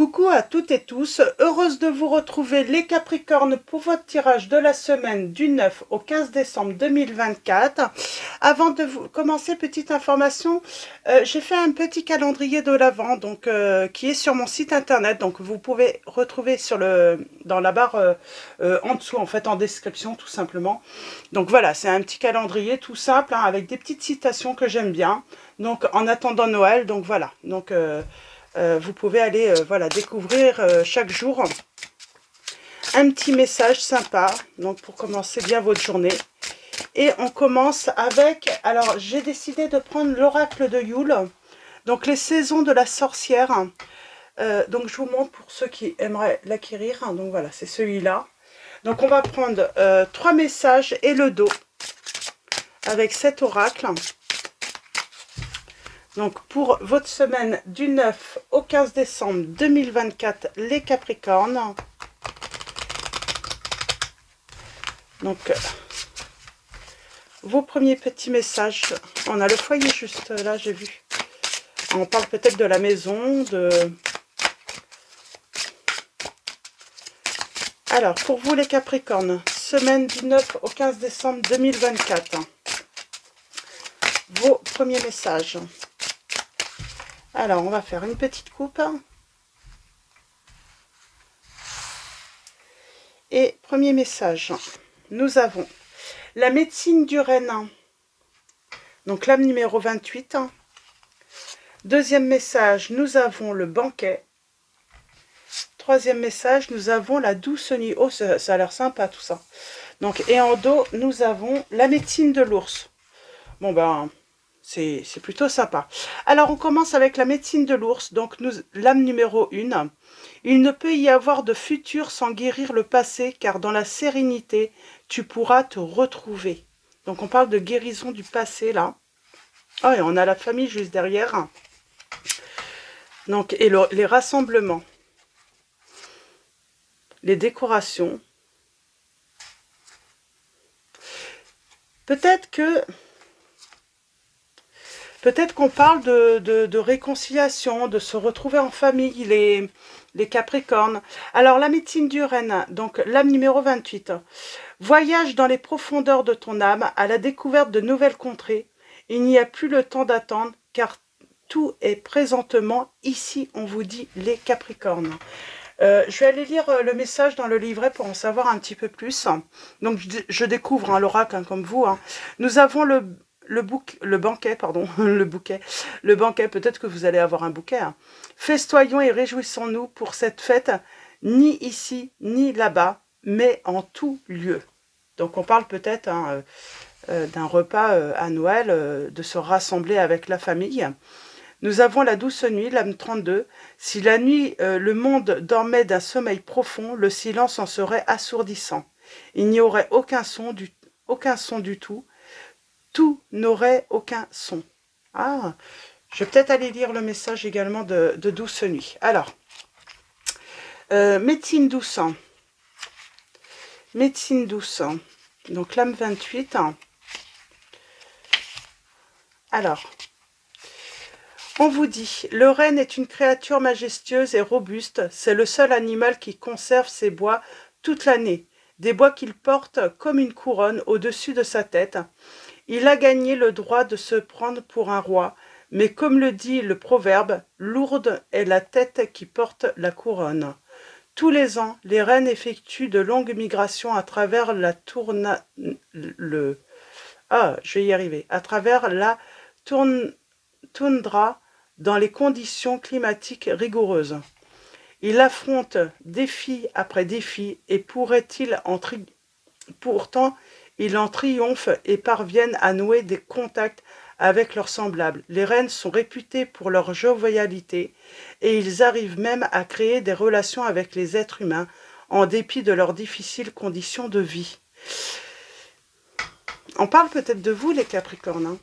Coucou à toutes et tous, heureuse de vous retrouver les Capricornes pour votre tirage de la semaine du 9 au 15 décembre 2024. Avant de vous commencer, petite information, j'ai fait un petit calendrier de l'Avent donc qui est sur mon site internet, donc vous pouvez retrouver dans la barre en dessous, en fait en description tout simplement. Donc voilà, c'est un petit calendrier tout simple hein, avec des petites citations que j'aime bien, donc en attendant Noël, donc voilà, donc vous pouvez aller voilà, découvrir chaque jour un petit message sympa, donc pour commencer bien votre journée. Et on commence avec, alors j'ai décidé de prendre l'oracle de Yule, donc les saisons de la sorcière. Donc je vous montre pour ceux qui aimeraient l'acquérir, donc voilà, c'est celui-là. Donc on va prendre 3 messages et le dos avec cet oracle. Donc pour votre semaine du 9 au 15 décembre 2024, les Capricornes. Donc vos premiers petits messages. On a le foyer juste là, j'ai vu. On parle peut-être de la maison, Alors pour vous les Capricornes, semaine du 9 au 15 décembre 2024. Vos premiers messages. Alors, on va faire une petite coupe. Et premier message, nous avons la médecine du renne. Donc, l'âme numéro 28. Deuxième message, nous avons le banquet. Troisième message, nous avons la douce nuit. Oh, ça a l'air sympa tout ça. Donc, et en dos, nous avons la médecine de l'ours. Bon, ben... c'est plutôt sympa. Alors, on commence avec la médecine de l'ours. Donc, l'âme numéro 1. Il ne peut y avoir de futur sans guérir le passé, car dans la sérénité, tu pourras te retrouver. Donc, on parle de guérison du passé, là. Oh, et on a la famille juste derrière. Donc, et les rassemblements. Les décorations. Peut-être qu'on parle de réconciliation, de se retrouver en famille, les Capricornes. Alors, la médecine du renne, donc l'âme numéro 28. Voyage dans les profondeurs de ton âme à la découverte de nouvelles contrées. Il n'y a plus le temps d'attendre, car tout est présentement ici, on vous dit, les Capricornes. Je vais aller lire le message dans le livret pour en savoir un petit peu plus. Donc, je découvre hein, l'oracle hein, comme vous. Hein. Nous avons le banquet, pardon, le banquet, peut-être que vous allez avoir un bouquet. Hein. Festoyons et réjouissons-nous pour cette fête, ni ici, ni là-bas, mais en tout lieu. Donc on parle peut-être hein, d'un repas à Noël, de se rassembler avec la famille. Nous avons la douce nuit, l'âme 32. Si la nuit, le monde dormait d'un sommeil profond, le silence en serait assourdissant. Il n'y aurait aucun son du tout. Tout n'aurait aucun son. Ah, je vais peut-être aller lire le message également de Douce Nuit. Alors, médecine douce. Médecine douce. Donc, l'âme 28. Alors, on vous dit, le renne est une créature majestueuse et robuste. C'est le seul animal qui conserve ses bois toute l'année. Des bois qu'il porte comme une couronne au-dessus de sa tête. Il a gagné le droit de se prendre pour un roi, mais comme le dit le proverbe, lourde est la tête qui porte la couronne. Tous les ans, les rennes effectuent de longues migrations à travers la toundra dans les conditions climatiques rigoureuses. Il affronte défi après défi et pourtant ils en triomphent et parviennent à nouer des contacts avec leurs semblables. Les rennes sont réputés pour leur jovialité et ils arrivent même à créer des relations avec les êtres humains en dépit de leurs difficiles conditions de vie. On parle peut-être de vous les Capricornes. Hein.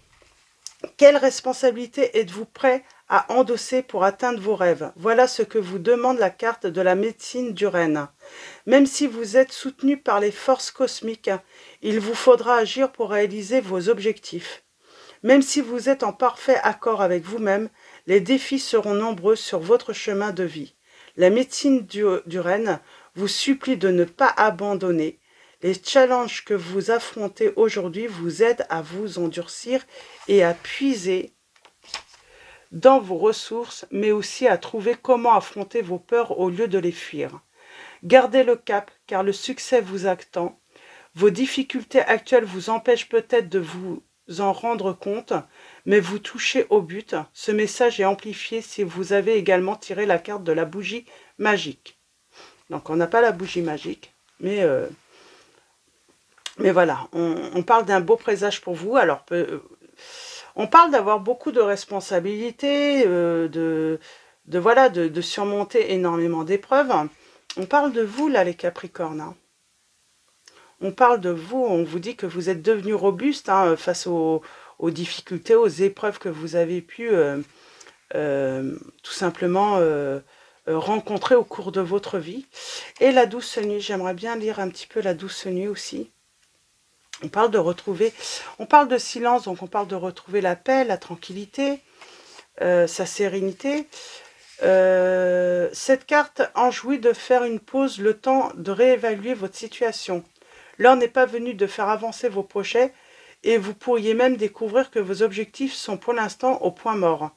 Quelle responsabilité êtes-vous prêts à endosser pour atteindre vos rêves? Voilà ce que vous demande la carte de la médecine du renne. Même si vous êtes soutenu par les forces cosmiques, il vous faudra agir pour réaliser vos objectifs. Même si vous êtes en parfait accord avec vous-même, les défis seront nombreux sur votre chemin de vie. La médecine du renne vous supplie de ne pas abandonner. Les challenges que vous affrontez aujourd'hui vous aident à vous endurcir et à puiser dans vos ressources, mais aussi à trouver comment affronter vos peurs au lieu de les fuir. Gardez le cap, car le succès vous attend. Vos difficultés actuelles vous empêchent peut-être de vous en rendre compte, mais vous touchez au but. Ce message est amplifié si vous avez également tiré la carte de la bougie magique. Donc on n'a pas la bougie magique, mais voilà, on parle d'un beau présage pour vous. Alors, on parle d'avoir beaucoup de responsabilités, voilà, de surmonter énormément d'épreuves. On parle de vous, là, les Capricornes. Hein. On parle de vous, on vous dit que vous êtes devenu robuste hein, face aux difficultés, aux épreuves que vous avez pu tout simplement rencontrer au cours de votre vie. Et la douce nuit, j'aimerais bien lire un petit peu la douce nuit aussi. On parle de retrouver, on parle de silence, donc on parle de retrouver la paix, la tranquillité, sa sérénité. Cette carte enjouit de faire une pause, le temps de réévaluer votre situation. L'heure n'est pas venue de faire avancer vos projets et vous pourriez même découvrir que vos objectifs sont pour l'instant au point mort.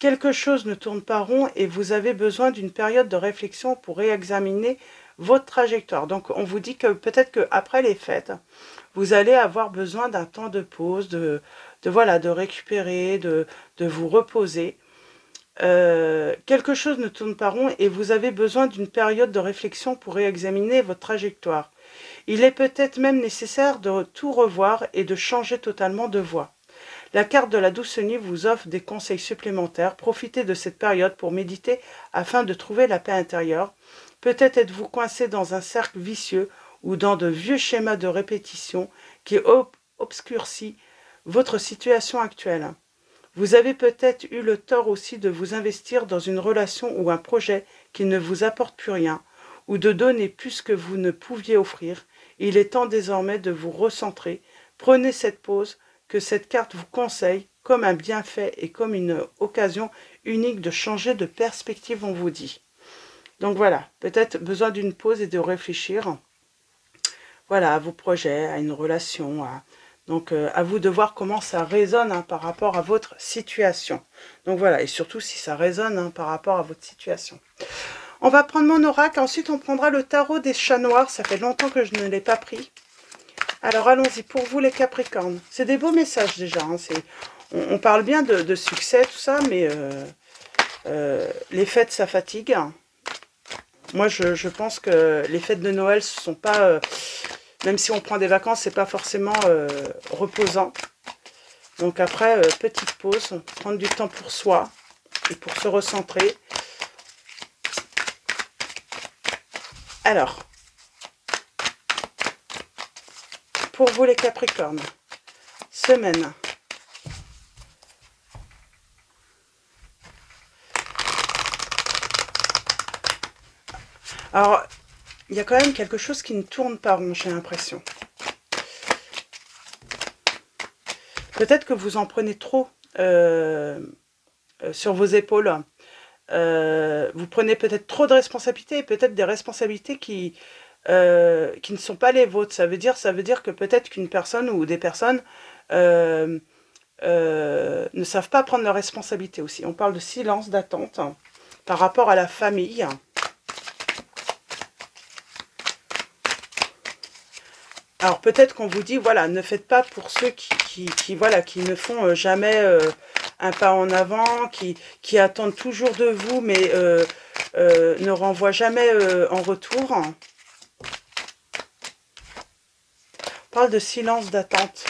Quelque chose ne tourne pas rond et vous avez besoin d'une période de réflexion pour réexaminer votre trajectoire. Donc on vous dit que peut-être qu'après les fêtes, vous allez avoir besoin d'un temps de pause, voilà, de récupérer, de vous reposer. Quelque chose ne tourne pas rond et vous avez besoin d'une période de réflexion pour réexaminer votre trajectoire. Il est peut-être même nécessaire de tout revoir et de changer totalement de voie. La carte de la douce nuit vous offre des conseils supplémentaires. Profitez de cette période pour méditer afin de trouver la paix intérieure. Peut-être êtes-vous coincé dans un cercle vicieux ou dans de vieux schémas de répétition qui obscurcit votre situation actuelle. Vous avez peut-être eu le tort aussi de vous investir dans une relation ou un projet qui ne vous apporte plus rien, ou de donner plus que vous ne pouviez offrir. Il est temps désormais de vous recentrer. Prenez cette pause que cette carte vous conseille comme un bienfait et comme une occasion unique de changer de perspective, on vous dit. Donc voilà, peut-être besoin d'une pause et de réfléchir. Voilà, à vos projets, à une relation, donc à vous de voir comment ça résonne hein, par rapport à votre situation. Donc voilà, et surtout si ça résonne hein, par rapport à votre situation. On va prendre mon oracle, ensuite on prendra le tarot des chats noirs. Ça fait longtemps que je ne l'ai pas pris. Alors allons-y, pour vous les Capricornes. C'est des beaux messages déjà. Hein, on parle bien de succès, tout ça, mais les fêtes, ça fatigue. Moi, je pense que les fêtes de Noël, ce sont pas... même si on prend des vacances, c'est pas forcément reposant. Donc après, petite pause, prendre du temps pour soi et pour se recentrer. Alors, pour vous les Capricornes, semaine. Alors, il y a quand même quelque chose qui ne tourne pas rond, j'ai l'impression. Peut-être que vous en prenez trop sur vos épaules. Vous prenez peut-être trop de responsabilités, peut-être des responsabilités qui ne sont pas les vôtres. Ça veut dire que peut-être qu'une personne ou des personnes ne savent pas prendre leurs responsabilités aussi. On parle de silence, d'attente par rapport à la famille. Alors peut-être qu'on vous dit, voilà, ne faites pas pour ceux qui ne font jamais un pas en avant, qui attendent toujours de vous, mais ne renvoient jamais en retour. On parle de silence d'attente.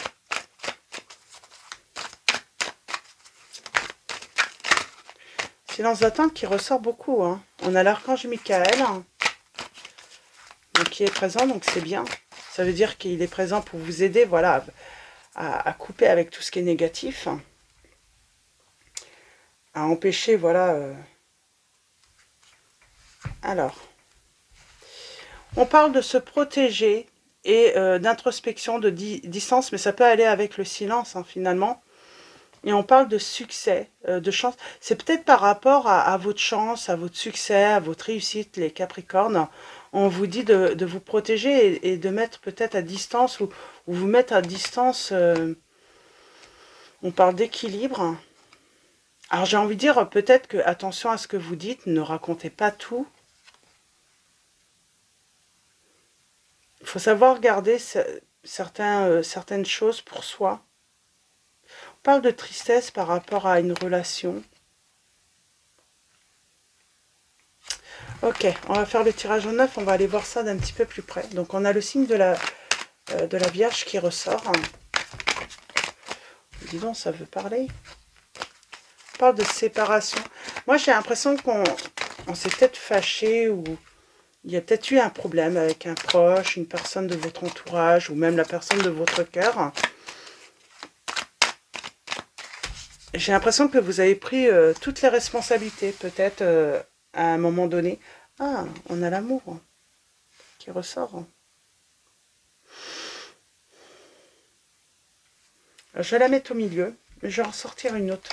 Silence d'attente qui ressort beaucoup. Hein. On a l'archange Michael donc, qui est présent, donc c'est bien. Ça veut dire qu'il est présent pour vous aider, voilà, à couper avec tout ce qui est négatif, à empêcher, voilà. Alors, on parle de se protéger et d'introspection, de distance, mais ça peut aller avec le silence, hein, finalement. Et on parle de succès, de chance. C'est peut-être par rapport à votre chance, à votre succès, à votre réussite, les Capricornes. On vous dit de vous protéger et de mettre peut-être à distance ou vous mettre à distance. On parle d'équilibre. Alors j'ai envie de dire peut-être que, attention à ce que vous dites, ne racontez pas tout. Il faut savoir garder certaines choses pour soi. On parle de tristesse par rapport à une relation. Ok, on va faire le tirage au neuf, on va aller voir ça d'un petit peu plus près. Donc on a le signe de la Vierge qui ressort. Dis donc, ça veut parler. On parle de séparation. Moi j'ai l'impression qu'on s'est peut-être fâché ou il y a peut-être eu un problème avec un proche, une personne de votre entourage ou même la personne de votre cœur. J'ai l'impression que vous avez pris toutes les responsabilités, peut-être à un moment donné. Ah, on a l'amour qui ressort. Je vais la mettre au milieu, mais je vais en sortir une autre.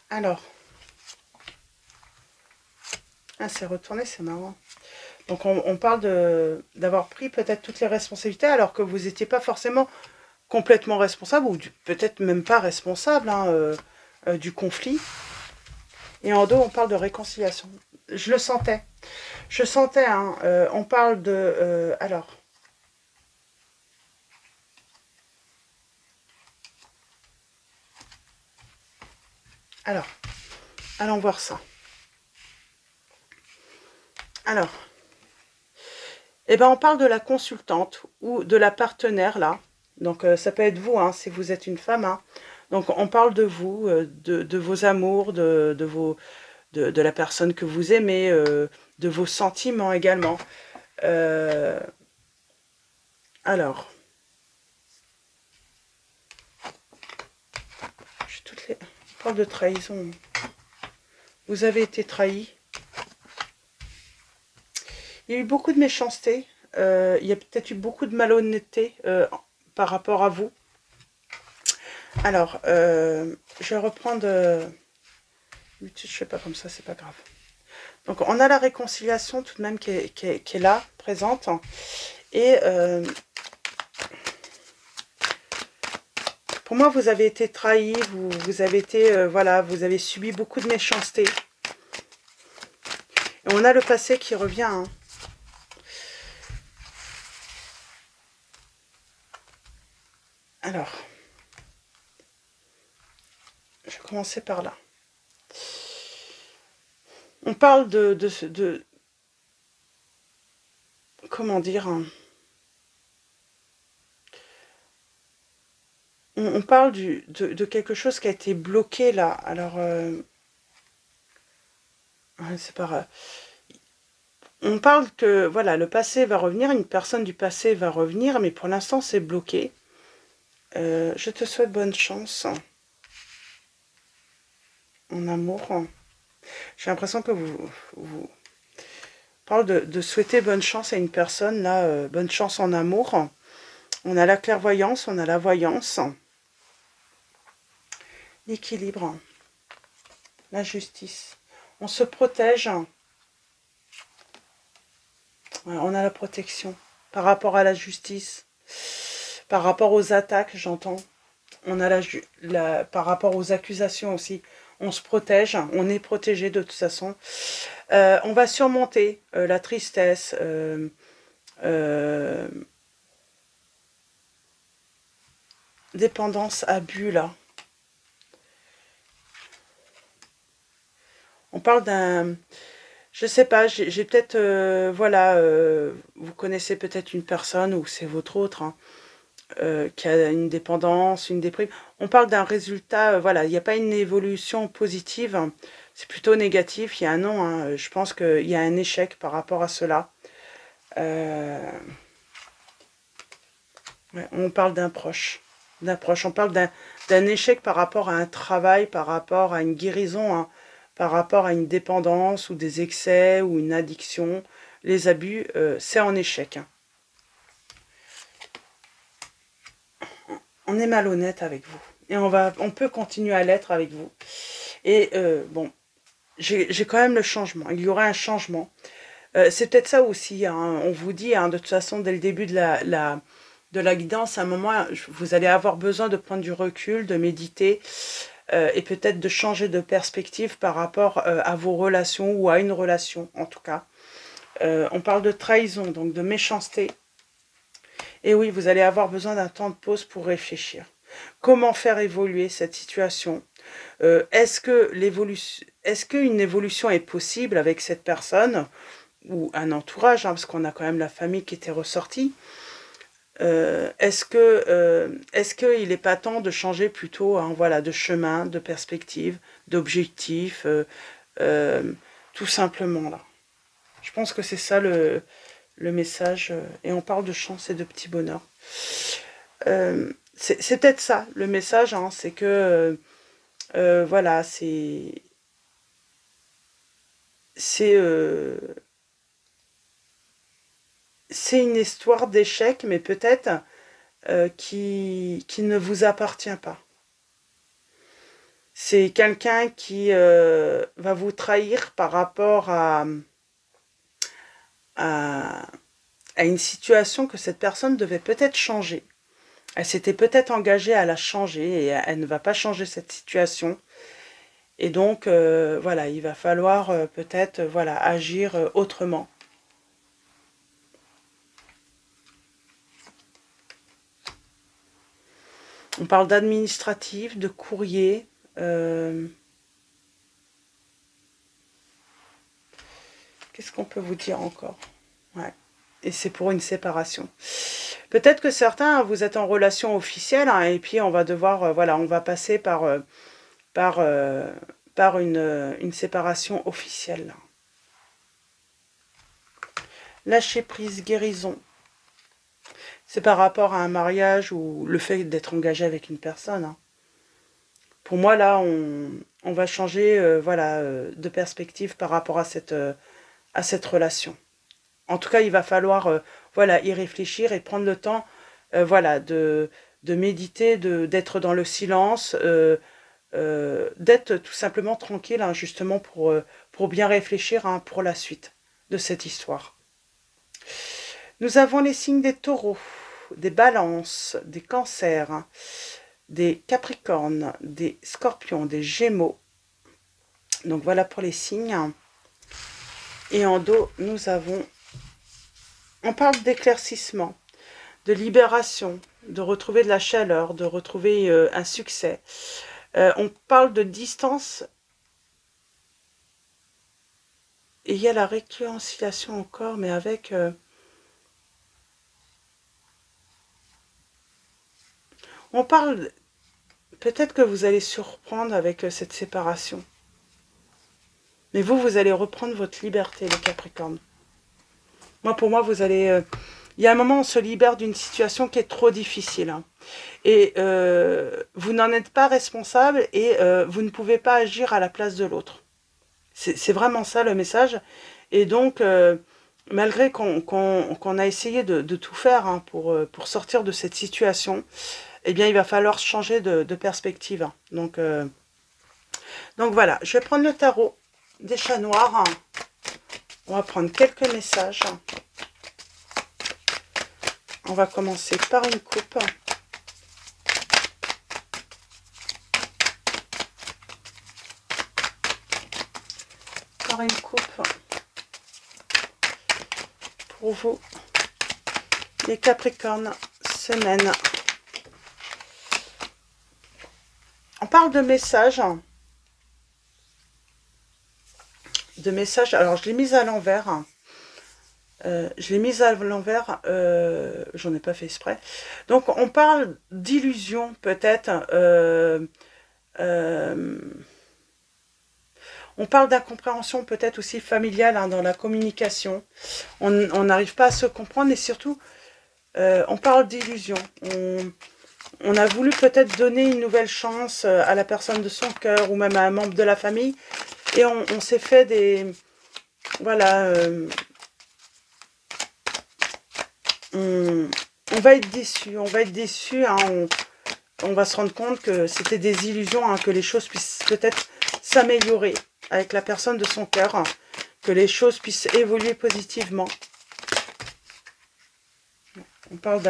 Alors, ah, c'est retourné, c'est marrant. Donc on parle d'avoir pris peut-être toutes les responsabilités alors que vous n'étiez pas forcément complètement responsable ou peut-être même pas responsable hein, du conflit. Et en dos, on parle de réconciliation. Je le sentais. Je sentais, hein, on parle de... Alors, allons voir ça. Alors, eh ben, on parle de la consultante ou de la partenaire, là. Donc, ça peut être vous, hein, si vous êtes une femme. Hein. Donc, on parle de vous, de vos amours, de la personne que vous aimez, de vos sentiments également. Alors, on parle de trahison. Vous avez été trahi. Il y a eu beaucoup de méchanceté. Il y a peut-être eu beaucoup de malhonnêteté par rapport à vous. Alors, je vais reprendre... je ne fais pas comme ça, c'est pas grave. Donc, on a la réconciliation tout de même qui est là, présente. Et pour moi, vous avez été trahi, vous avez été, voilà, vous avez subi beaucoup de méchanceté. Et on a le passé qui revient. Hein. Alors, je vais commencer par là. On parle de comment dire, hein, on parle de quelque chose qui a été bloqué là. Alors, c'est pas... On parle que, voilà, le passé va revenir, une personne du passé va revenir, mais pour l'instant, c'est bloqué. Je te souhaite bonne chance en amour. J'ai l'impression que vous parle de souhaiter bonne chance à une personne, là, bonne chance en amour. On a la clairvoyance, on a la voyance. L'équilibre, la justice. On se protège. On a la protection par rapport à la justice, par rapport aux attaques, j'entends. On a par rapport aux accusations aussi. On se protège, on est protégé de toute façon. On va surmonter la tristesse, dépendance, abus, là. On parle d'un... Je sais pas, j'ai peut-être... voilà, vous connaissez peut-être une personne, ou c'est votre autre, hein, qui a une dépendance, une déprime. On parle d'un résultat, voilà, il n'y a pas une évolution positive, hein, c'est plutôt négatif, il y a un non, hein, je pense qu'il y a un échec par rapport à cela. Ouais, on parle d'un proche, on parle d'un échec par rapport à un travail, par rapport à une guérison, hein, par rapport à une dépendance ou des excès ou une addiction. Les abus, c'est en échec. Hein. On est malhonnête avec vous. Et on peut continuer à l'être avec vous. Et bon, j'ai quand même le changement. Il y aura un changement. C'est peut-être ça aussi. Hein, on vous dit, hein, de toute façon, dès le début de la guidance, à un moment, vous allez avoir besoin de prendre du recul, de méditer et peut-être de changer de perspective par rapport à vos relations ou à une relation, en tout cas. On parle de trahison, donc de méchanceté. Et oui, vous allez avoir besoin d'un temps de pause pour réfléchir. Comment faire évoluer cette situation? Est-ce qu'une évolution est possible avec cette personne ou un entourage, hein, parce qu'on a quand même la famille qui était ressortie? Est-ce qu'il n'est pas temps de changer plutôt, hein, voilà, de chemin, de perspective, d'objectif, tout simplement là. Je pense que c'est ça le message, et on parle de chance et de petit bonheur. C'est peut-être ça le message, hein, c'est que voilà, c'est une histoire d'échec, mais peut-être qui ne vous appartient pas. C'est quelqu'un qui va vous trahir par rapport à une situation que cette personne devait peut-être changer. Elle s'était peut-être engagée à la changer et elle ne va pas changer cette situation. Et donc, voilà, il va falloir peut-être voilà, agir autrement. On parle d'administratif, de courrier. Qu'est-ce qu'on peut vous dire encore? Ouais. Et c'est pour une séparation. Peut-être que certains, vous êtes en relation officielle, hein, et puis on va devoir, voilà, on va passer par une séparation officielle. Lâcher prise, guérison. C'est par rapport à un mariage ou le fait d'être engagé avec une personne. Hein. Pour moi, là, on va changer voilà, de perspective par rapport à cette relation. En tout cas, il va falloir voilà, y réfléchir et prendre le temps voilà, de méditer, d'être dans le silence, d'être tout simplement tranquille, hein, justement pour bien réfléchir hein, pour la suite de cette histoire. Nous avons les signes des taureaux, des balances, des cancers, hein, des capricornes, des scorpions, des gémeaux. Donc voilà pour les signes. Et en dos, nous avons... On parle d'éclaircissement, de libération, de retrouver de la chaleur, de retrouver un succès. On parle de distance. Et il y a la réconciliation encore, mais avec... on parle... Peut-être que vous allez surprendre avec cette séparation. Mais vous allez reprendre votre liberté, les Capricornes. Moi, pour moi, vous allez... il y a un moment, on se libère d'une situation qui est trop difficile. Hein. Et vous n'en êtes pas responsable et vous ne pouvez pas agir à la place de l'autre. C'est vraiment ça le message. Et donc, malgré qu'on a essayé de tout faire hein, pour sortir de cette situation, eh bien, il va falloir changer de perspective. Hein. Donc voilà, je vais prendre le tarot des chats noirs. Hein. On va prendre quelques messages. On va commencer par une coupe. Par une coupe. Pour vous, les Capricornes, semaine. On parle de messages. Alors je l'ai mise à l'envers. J'en ai pas fait exprès. Donc on parle d'illusion peut-être. On parle d'incompréhension peut-être aussi familiale hein, dans la communication. On n'arrive pas à se comprendre et surtout on parle d'illusion. On a voulu peut-être donner une nouvelle chance à la personne de son cœur ou même à un membre de la famille. Et on s'est fait des... Voilà. On va être déçus. On va être déçus. Hein, on va se rendre compte que c'était des illusions, hein, que les choses puissent peut-être s'améliorer avec la personne de son cœur, hein, que les choses puissent évoluer positivement. On parle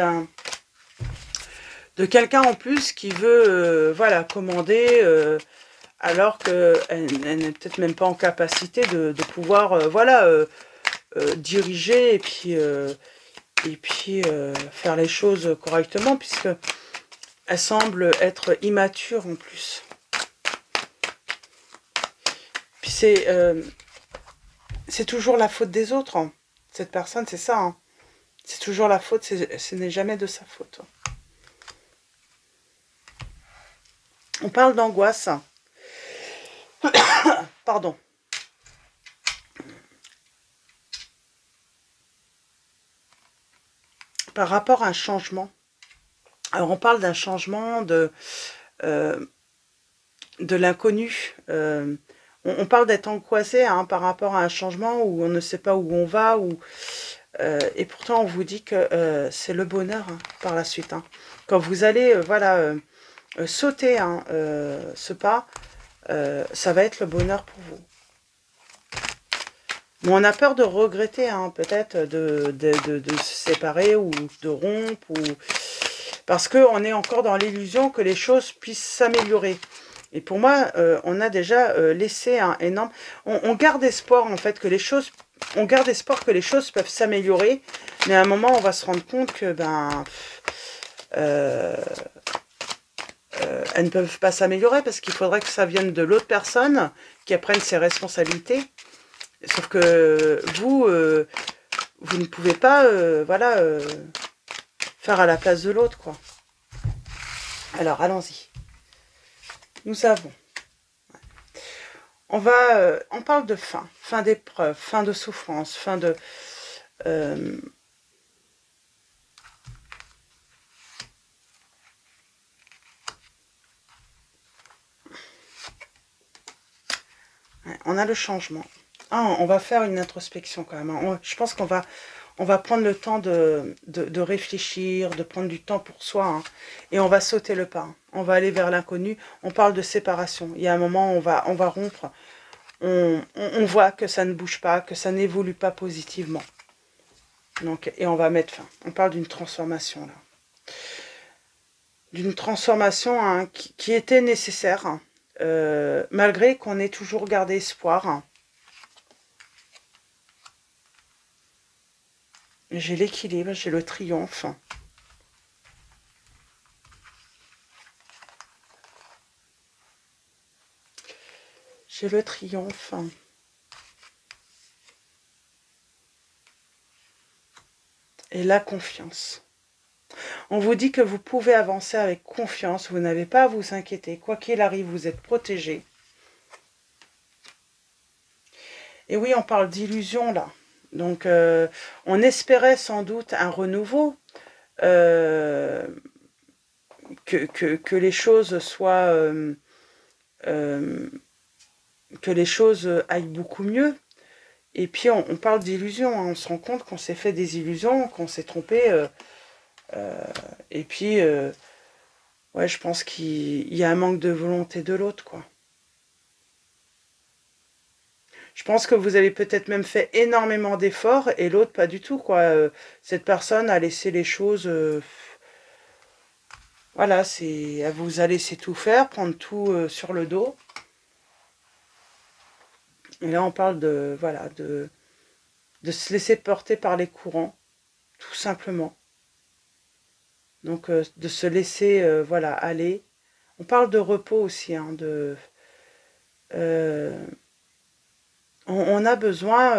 de quelqu'un en plus qui veut voilà, commander, alors qu'elle n'est peut-être même pas en capacité de pouvoir voilà, diriger et puis faire les choses correctement, puisque elle semble être immature en plus. Puis c'est toujours la faute des autres, hein. Cette personne, c'est ça, hein. C'est toujours la faute, ce n'est jamais de sa faute. On parle d'angoisse. Pardon. Par rapport à un changement. Alors, on parle d'un changement de l'inconnu. On parle d'être angoissé, hein, par rapport à un changement où on ne sait pas où on va. Et pourtant, on vous dit que c'est le bonheur, hein, par la suite. Hein. Quand vous allez voilà, sauter, hein, ce pas, ça va être le bonheur pour vous. Mais on a peur de regretter, hein, peut-être de se séparer ou de rompre, parce qu'on est encore dans l'illusion que les choses puissent s'améliorer. Et pour moi, on a déjà laissé un énorme... On garde espoir, en fait, que les choses... On garde espoir que les choses peuvent s'améliorer, mais à un moment, on va se rendre compte que, elles ne peuvent pas s'améliorer, parce qu'il faudrait que ça vienne de l'autre personne, qui prenne ses responsabilités. Sauf que vous, vous ne pouvez pas, voilà, faire à la place de l'autre, quoi. Alors, allons-y. Nous avons. On parle de fin d'épreuve, fin de souffrance, fin de... on a le changement. Ah, on va faire une introspection quand même. Hein. Je pense qu'on va prendre le temps de réfléchir, de prendre du temps pour soi. Hein, et on va sauter le pas. Hein. On va aller vers l'inconnu. On parle de séparation. Il y a un moment, on va rompre. On voit que ça ne bouge pas, que ça n'évolue pas positivement. Donc, et on va mettre fin. On parle d'une transformation là. D'une transformation, hein, qui était nécessaire. Hein, malgré qu'on ait toujours gardé espoir. Hein. J'ai l'équilibre, j'ai le triomphe. J'ai le triomphe. Et la confiance. On vous dit que vous pouvez avancer avec confiance, vous n'avez pas à vous inquiéter. Quoi qu'il arrive, vous êtes protégé. Et oui, on parle d'illusion là. Donc, on espérait sans doute un renouveau, que les choses soient, que les choses aillent beaucoup mieux. Et puis, on parle d'illusion, hein. On se rend compte qu'on s'est fait des illusions, qu'on s'est trompé. Et puis, ouais, je pense qu'il y a un manque de volonté de l'autre, quoi. Je pense que vous avez peut-être même fait énormément d'efforts et l'autre pas du tout, quoi. Cette personne a laissé les choses... voilà, elle vous a laissé tout faire, prendre tout sur le dos. Et là, on parle de, voilà, de se laisser porter par les courants, tout simplement. Donc, de se laisser, voilà, aller. On parle de repos aussi, hein, on a besoin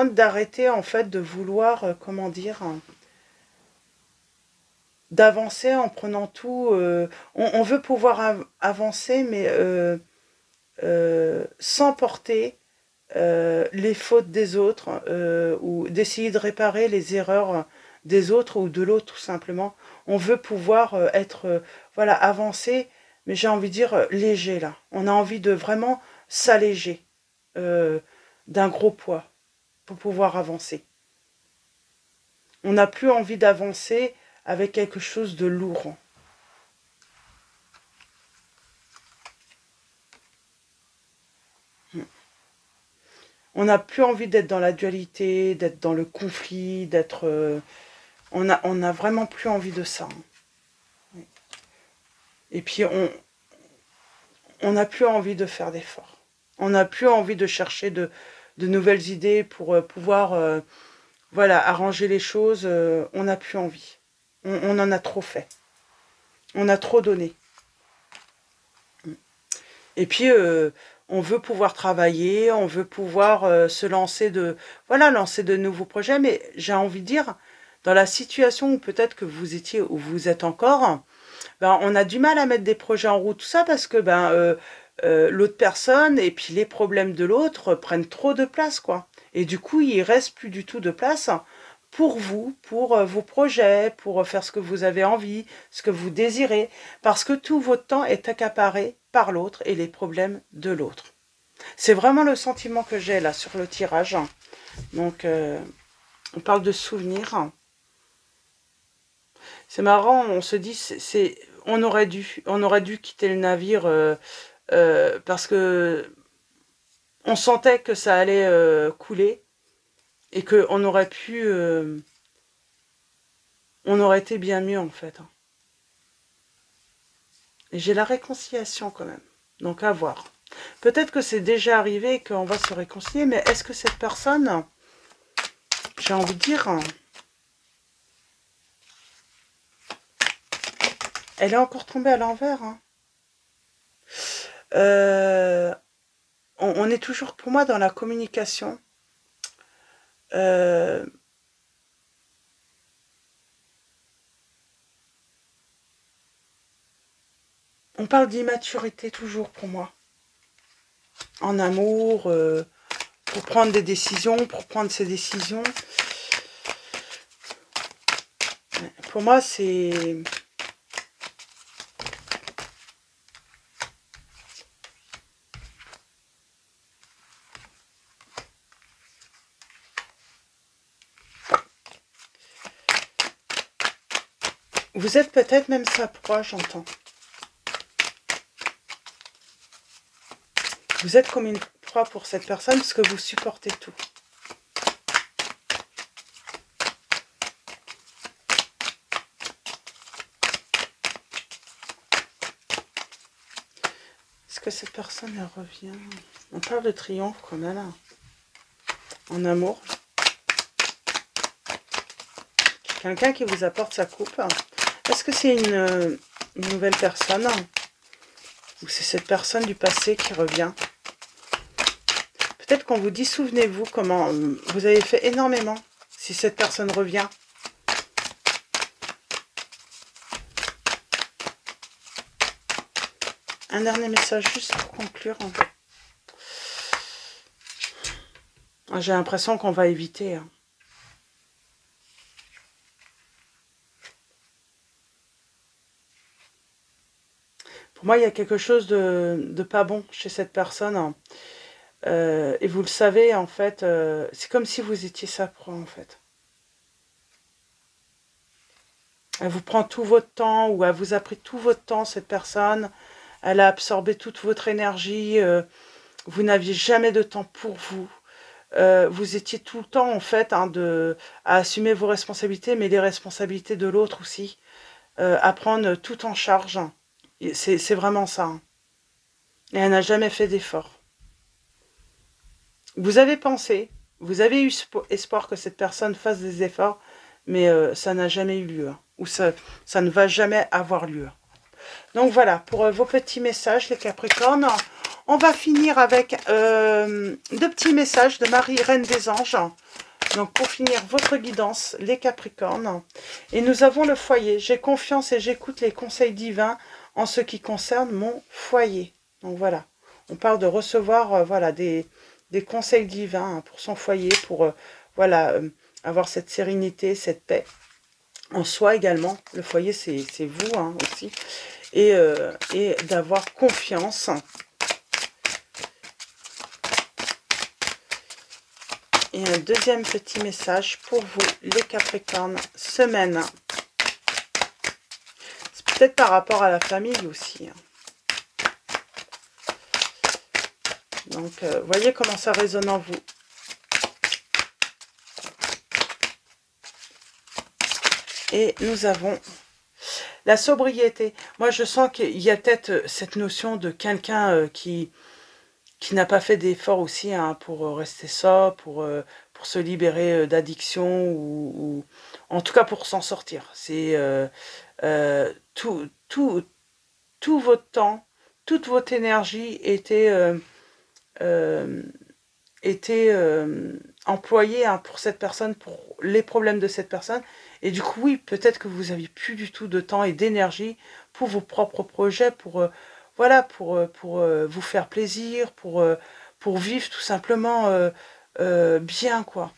d'arrêter, en fait, de vouloir, comment dire, d'avancer en prenant tout. On veut pouvoir avancer, mais sans porter les fautes des autres, ou d'essayer de réparer les erreurs des autres ou de l'autre, tout simplement. On veut pouvoir être, voilà, avancer, mais j'ai envie de dire léger, là. On a envie de vraiment s'alléger d'un gros poids pour pouvoir avancer. On n'a plus envie d'avancer avec quelque chose de lourd. On n'a plus envie d'être dans la dualité, d'être dans le conflit, d'être... on a vraiment plus envie de ça. Et puis, on n'a plus envie de faire d'efforts. On n'a plus envie de chercher de nouvelles idées pour pouvoir voilà, arranger les choses. On n'a plus envie. On en a trop fait. On a trop donné. Et puis, on veut pouvoir travailler, on veut pouvoir se lancer lancer de nouveaux projets. Mais j'ai envie de dire, dans la situation où peut-être que vous étiez, où vous êtes encore, ben, on a du mal à mettre des projets en route, tout ça, parce que l'autre personne et puis les problèmes de l'autre prennent trop de place, quoi. Et du coup, il reste plus du tout de place pour vous, pour vos projets, pour faire ce que vous avez envie, ce que vous désirez, parce que tout votre temps est accaparé par l'autre et les problèmes de l'autre. C'est vraiment le sentiment que j'ai là sur le tirage. Donc, on parle de souvenirs. C'est marrant, on se dit, on aurait dû quitter le navire parce que on sentait que ça allait couler et qu'on aurait pu, on aurait été bien mieux en fait. Et j'ai la réconciliation quand même, donc à voir. Peut-être que c'est déjà arrivé et qu'on va se réconcilier, mais est-ce que cette personne, j'ai envie de dire, elle est encore tombée à l'envers. Hein. On est toujours, pour moi, dans la communication. On parle d'immaturité toujours pour moi. En amour, pour prendre des décisions, pour prendre ses décisions. Pour moi, c'est... Vous êtes peut-être même sa proie, j'entends. Vous êtes comme une proie pour cette personne parce que vous supportez tout. Est-ce que cette personne, elle revient? On parle de triomphe quand même, en amour. Quelqu'un qui vous apporte sa coupe. Est-ce que c'est une nouvelle personne? Ou c'est cette personne du passé qui revient? Peut-être qu'on vous dit, souvenez-vous comment vous avez fait énormément si cette personne revient. Un dernier message juste pour conclure. J'ai l'impression qu'on va éviter. Pour moi, il y a quelque chose de pas bon chez cette personne. Et vous le savez, en fait, c'est comme si vous étiez sa proie, en fait. Elle vous prend tout votre temps, ou elle vous a pris tout votre temps, cette personne. Elle a absorbé toute votre énergie. Vous n'aviez jamais de temps pour vous. Vous étiez tout le temps, en fait, à assumer vos responsabilités, mais les responsabilités de l'autre aussi. À prendre tout en charge. C'est vraiment ça. Hein. Et elle n'a jamais fait d'effort. Vous avez pensé, vous avez eu espoir que cette personne fasse des efforts, mais ça n'a jamais eu lieu. Ou ça ne va jamais avoir lieu. Donc voilà, pour vos petits messages, les Capricornes. On va finir avec 2 petits messages de Marie, Reine des Anges. Donc pour finir, votre guidance, les Capricornes. Et nous avons le foyer. J'ai confiance et j'écoute les conseils divins en ce qui concerne mon foyer. Donc voilà, on parle de recevoir voilà, des conseils divins pour son foyer, pour voilà, avoir cette sérénité, cette paix. En soi également, le foyer c'est vous hein, aussi. Et d'avoir confiance. Et un deuxième petit message pour vous, les Capricornes, semaine peut-être par rapport à la famille aussi. Donc, voyez comment ça résonne en vous. Et nous avons la sobriété. Moi, je sens qu'il y a peut-être cette notion de quelqu'un qui n'a pas fait d'effort aussi hein, pour rester sobre, pour se libérer d'addiction ou en tout cas pour s'en sortir. C'est tout votre temps, toute votre énergie était employée hein, pour cette personne, pour les problèmes de cette personne. Et du coup, oui, peut-être que vous n'aviez plus du tout de temps et d'énergie pour vos propres projets, voilà, pour vous faire plaisir, pour vivre tout simplement bien, quoi.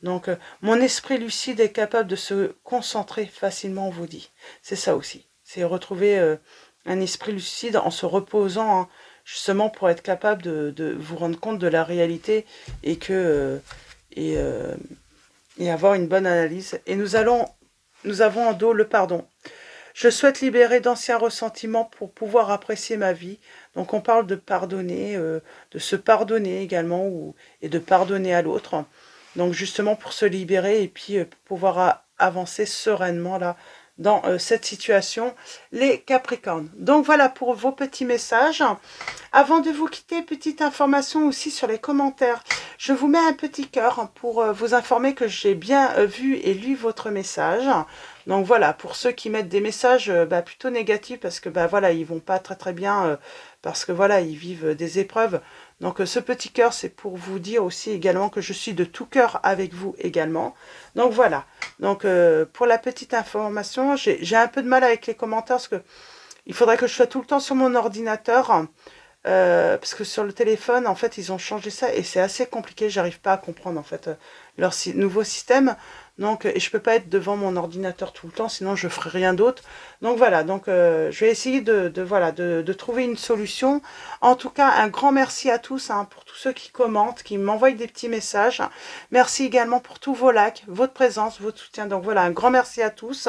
Donc, mon esprit lucide est capable de se concentrer facilement, on vous dit. C'est ça aussi. C'est retrouver un esprit lucide en se reposant, hein, justement pour être capable de vous rendre compte de la réalité et et avoir une bonne analyse. Et nous avons en dos le pardon. Je souhaite libérer d'anciens ressentiments pour pouvoir apprécier ma vie. Donc on parle de pardonner, de se pardonner également et de pardonner à l'autre. Donc justement pour se libérer et puis pouvoir avancer sereinement là dans cette situation, les Capricornes. Donc voilà pour vos petits messages. Avant de vous quitter, petite information aussi sur les commentaires. Je vous mets un petit cœur pour vous informer que j'ai bien vu et lu votre message. Donc voilà, pour ceux qui mettent des messages plutôt négatifs, parce que voilà, ils vont pas très bien, parce que voilà, ils vivent des épreuves. Donc ce petit cœur, c'est pour vous dire aussi également que je suis de tout cœur avec vous également. Donc voilà, donc pour la petite information, j'ai un peu de mal avec les commentaires, parce que il faudrait que je sois tout le temps sur mon ordinateur, parce que sur le téléphone, en fait, ils ont changé ça, et c'est assez compliqué, j'arrive pas à comprendre, en fait, leur nouveau système. Donc, et je peux pas être devant mon ordinateur tout le temps, sinon je ferai rien d'autre. Donc voilà, donc je vais essayer de trouver une solution. En tout cas, un grand merci à tous hein, pour tous ceux qui commentent, qui m'envoient des petits messages. Merci également pour tous vos likes, votre présence, votre soutien. Donc voilà, un grand merci à tous.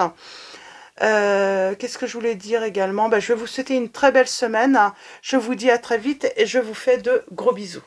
Qu'est-ce que je voulais dire également? Je vais vous souhaiter une très belle semaine. Je vous dis à très vite et je vous fais de gros bisous.